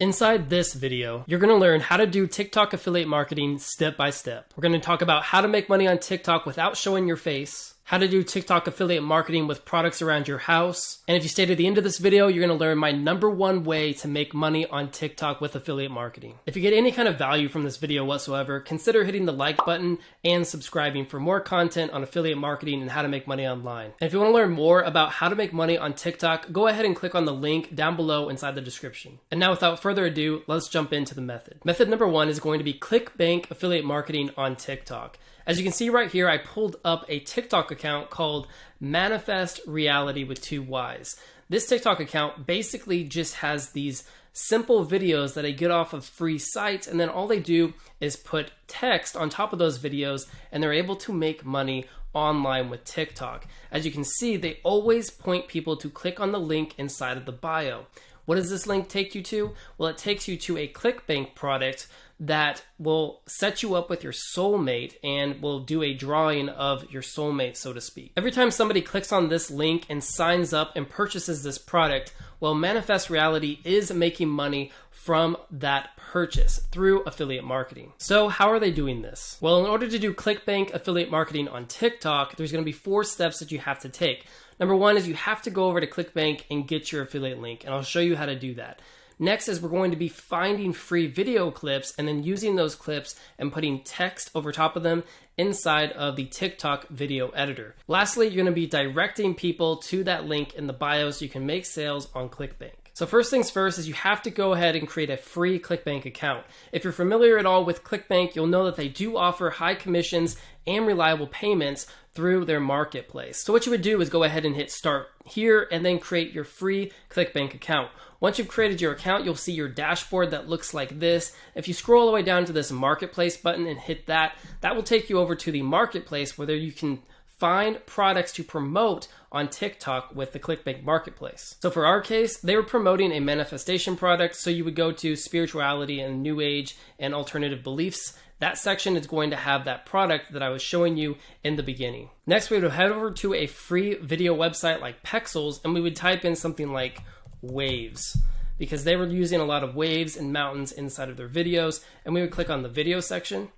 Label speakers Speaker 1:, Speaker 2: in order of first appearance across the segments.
Speaker 1: Inside this video, you're going to learn how to do TikTok affiliate marketing step by step. We're going to talk about how to make money on TikTok without showing your face, how to do TikTok affiliate marketing with products around your house, and if you stay to the end of this video, you're going to learn my #1 way to make money on TikTok with affiliate marketing. If you get any kind of value from this video whatsoever, consider hitting the like button and subscribing for more content on affiliate marketing and how to make money online. And if you want to learn more about how to make money on TikTok, go ahead and click on the link down below inside the description. And now without further ado, let's jump into the method. Method #1 is going to be Clickbank affiliate marketing on TikTok. As you can see right here, I pulled up a TikTok account called Manifest Reality with 2 Ys. This TikTok account basically just has these simple videos that I get off of free sites, and then all they do is put text on top of those videos, and they're able to make money online with TikTok. As you can see, they always point people to click on the link inside of the bio. What does this link take you to? Well, it takes you to a Clickbank product that will set you up with your soulmate and will do a drawing of your soulmate, so to speak. Every time somebody clicks on this link and signs up and purchases this product, well, Manifest Reality is making money from that purchase through affiliate marketing. So how are they doing this? Well, in order to do Clickbank affiliate marketing on TikTok, there's going to be 4 steps that you have to take. #1 is you have to go over to Clickbank and get your affiliate link, and I'll show you how to do that. Next is we're going to be finding free video clips and then using those clips and putting text over top of them inside of the TikTok video editor. Lastly, you're going to be directing people to that link in the bio so you can make sales on Clickbank. So first things first is you have to go ahead and create a free Clickbank account. If you're familiar at all with Clickbank, you'll know that they do offer high commissions and reliable payments through their marketplace. So what you would do is go ahead and hit start here and then create your free Clickbank account. Once you've created your account, you'll see your dashboard that looks like this. If you scroll all the way down to this marketplace button and hit that, that will take you over to the marketplace where you can find products to promote on TikTok with the Clickbank marketplace. So for our case, they were promoting a manifestation product. So you would go to spirituality and new age and alternative beliefs. That section is going to have that product that I was showing you in the beginning. Next, we would head over to a free video website like Pexels, and we would type in something like waves, because they were using a lot of waves and mountains inside of their videos. And we would click on the video section,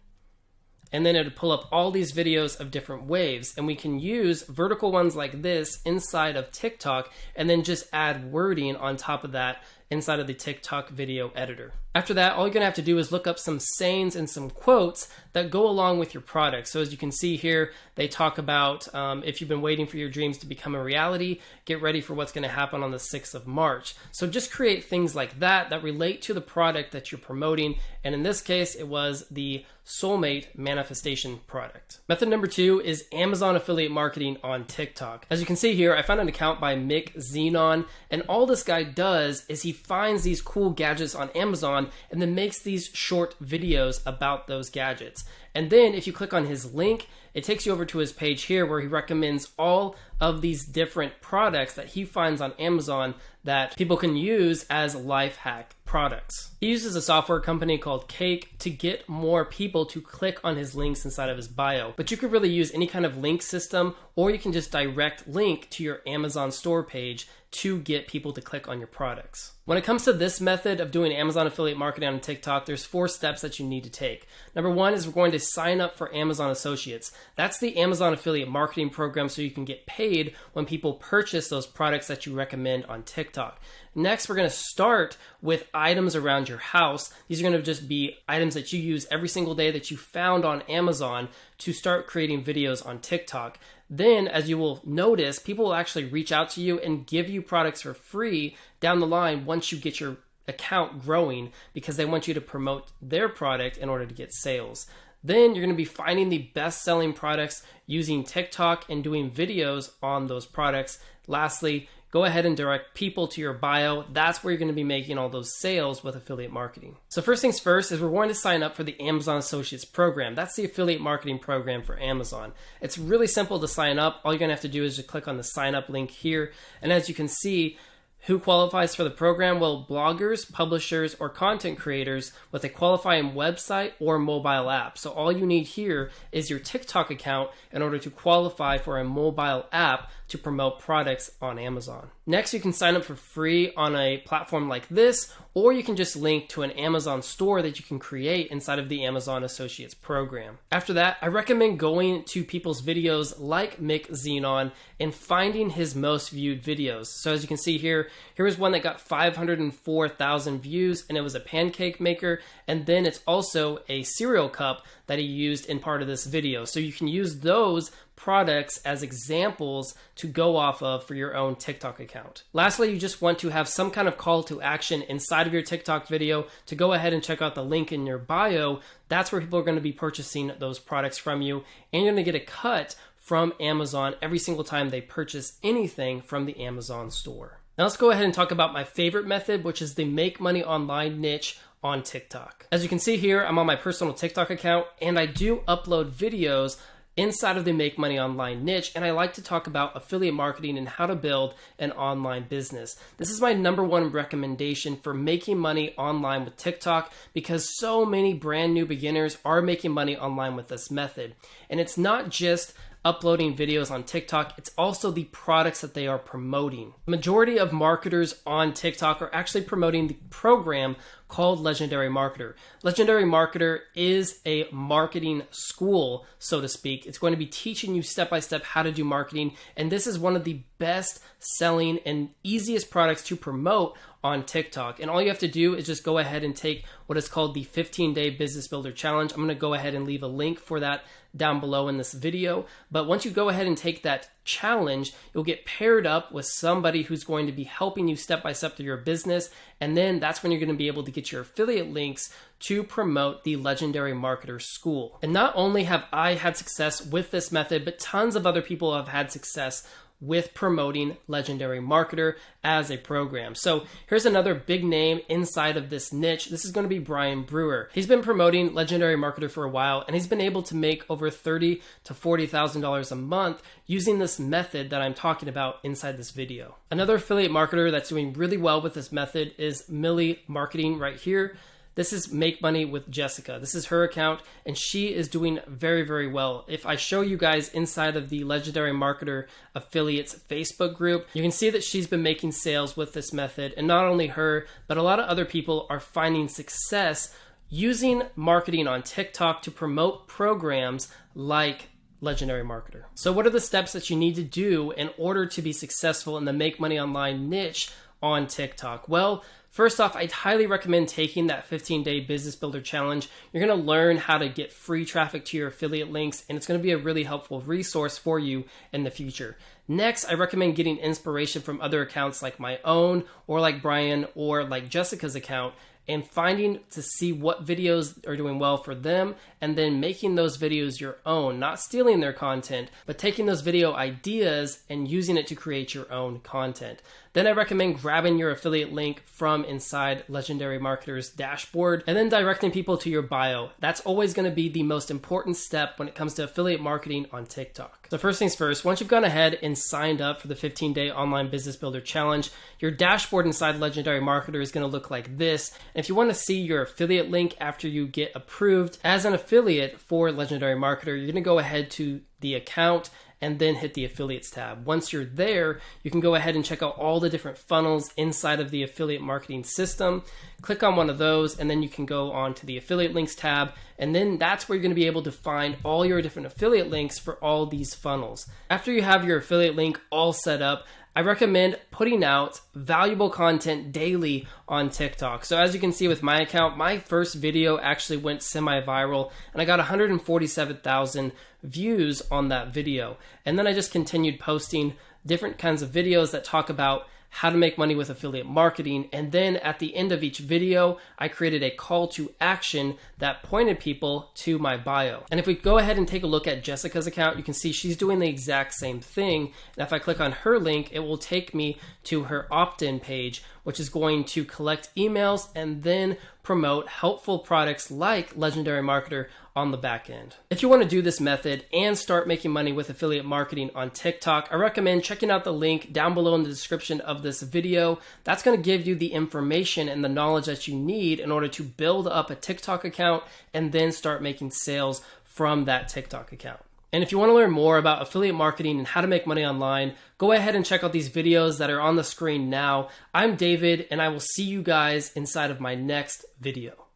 Speaker 1: and then it would pull up all these videos of different waves, and we can use vertical ones like this inside of TikTok and then just add wording on top of that inside of the TikTok video editor. After that, all you're gonna have to do is look up some sayings and some quotes that go along with your product. So as you can see here, they talk about if you've been waiting for your dreams to become a reality, get ready for what's gonna happen on the 6th of March. So just create things like that that relate to the product that you're promoting. And in this case, it was the Soulmate manifestation product. Method #2 is Amazon affiliate marketing on TikTok. As you can see here, I found an account by Mick Xenon, and all this guy does is he finds these cool gadgets on Amazon and then makes these short videos about those gadgets. And then if you click on his link, it takes you over to his page here where he recommends all of these different products that he finds on Amazon that people can use as life hack products. He uses a software company called Cake to get more people to click on his links inside of his bio. But you could really use any kind of link system, or you can just direct link to your Amazon store page to get people to click on your products. When it comes to this method of doing Amazon affiliate marketing on TikTok, there's 4 steps that you need to take. #1 is we're going to sign up for Amazon Associates. That's the Amazon affiliate marketing program so you can get paid when people purchase those products that you recommend on TikTok. Next, we're going to start with items around your house. These are going to just be items that you use every single day that you found on Amazon to start creating videos on TikTok. Then, as you will notice, people will actually reach out to you and give you products for free down the line once you get your account growing, because they want you to promote their product in order to get sales. Then you're going to be finding the best-selling products using TikTok and doing videos on those products. Lastly, go ahead and direct people to your bio. That's where you're going to be making all those sales with affiliate marketing. So first things first is we're going to sign up for the Amazon Associates program. That's the affiliate marketing program for Amazon. It's really simple to sign up. All you're going to have to do is just click on the sign up link here. And as you can see, who qualifies for the program? Well, bloggers, publishers, or content creators with a qualifying website or mobile app. So all you need here is your TikTok account in order to qualify for a mobile app to promote products on Amazon. Next, you can sign up for free on a platform like this, or you can just link to an Amazon store that you can create inside of the Amazon Associates program. After that, I recommend going to people's videos like Mick Zenon and finding his most viewed videos. So as you can see here was one that got 504,000 views, and it was a pancake maker, and then it's also a cereal cup that he used in part of this video. So you can use those products as examples to go off of for your own TikTok account. Lastly, you just want to have some kind of call to action inside of your TikTok video to go ahead and check out the link in your bio. That's where people are going to be purchasing those products from you, and you're going to get a cut from Amazon every single time they purchase anything from the Amazon store. Now let's go ahead and talk about my favorite method, which is the make money online niche on TikTok. As you can see here, I'm on my personal TikTok account, and I do upload videos inside of the make money online niche, and I like to talk about affiliate marketing and how to build an online business. This is my number one recommendation for making money online with TikTok, because so many brand new beginners are making money online with this method. And it's not just uploading videos on TikTok, it's also the products that they are promoting. The majority of marketers on TikTok are actually promoting the program called Legendary Marketer. Legendary Marketer is a marketing school, so to speak. It's going to be teaching you step by step how to do marketing, and this is one of the best selling and easiest products to promote on TikTok. And all you have to do is just go ahead and take what is called the 15-day Business Builder Challenge. I'm going to go ahead and leave a link for that down below in this video. But once you go ahead and take that challenge, you'll get paired up with somebody who's going to be helping you step by step through your business. And then that's when you're going to be able to get your affiliate links to promote the Legendary Marketer School. And not only have I had success with this method, but tons of other people have had success with promoting Legendary Marketer as a program. So here's another big name inside of this niche. This is going to be Brian Brewer. He's been promoting Legendary Marketer for a while, and he's been able to make over $30,000 to $40,000 a month using this method that I'm talking about inside this video. Another affiliate marketer that's doing really well with this method is Millie Marketing right here. This is Make Money with Jessica. This is her account, and she is doing very, very well. If I show you guys inside of the Legendary Marketer Affiliates Facebook group, you can see that she's been making sales with this method. And not only her, but a lot of other people are finding success using marketing on TikTok to promote programs like Legendary Marketer. So what are the steps that you need to do in order to be successful in the Make Money Online niche on TikTok? Well, first off, I'd highly recommend taking that 15-day Business Builder Challenge. You're going to learn how to get free traffic to your affiliate links, and it's going to be a really helpful resource for you in the future. Next, I recommend getting inspiration from other accounts like my own, or like Brian, or like Jessica's account, and finding to see what videos are doing well for them, and then making those videos your own, not stealing their content, but taking those video ideas and using it to create your own content. Then I recommend grabbing your affiliate link from inside Legendary Marketer's dashboard and then directing people to your bio. That's always going to be the most important step when it comes to affiliate marketing on TikTok. So first things first, once you've gone ahead and signed up for the 15-day Online Business Builder Challenge, your dashboard inside Legendary Marketer is going to look like this. And if you want to see your affiliate link after you get approved as an affiliate for Legendary Marketer, you're going to go ahead to the account and then hit the affiliates tab. Once you're there, you can go ahead and check out all the different funnels inside of the affiliate marketing system. Click on one of those, and then you can go on to the affiliate links tab, and then that's where you're going to be able to find all your different affiliate links for all these funnels. After you have your affiliate link all set up, I recommend putting out valuable content daily on TikTok. So as you can see with my account, my first video actually went semi-viral, and I got 147,000 views on that video. And then I just continued posting different kinds of videos that talk about how to make money with affiliate marketing. And then at the end of each video, I created a call to action that pointed people to my bio. And if we go ahead and take a look at Jessica's account, you can see she's doing the exact same thing. And if I click on her link, it will take me to her opt-in page, which is going to collect emails and then promote helpful products like Legendary Marketer on the back end. If you want to do this method and start making money with affiliate marketing on TikTok, I recommend checking out the link down below in the description of this video. That's going to give you the information and the knowledge that you need in order to build up a TikTok account and then start making sales from that TikTok account. And if you want to learn more about affiliate marketing and how to make money online, go ahead and check out these videos that are on the screen now. I'm David, and I will see you guys inside of my next video.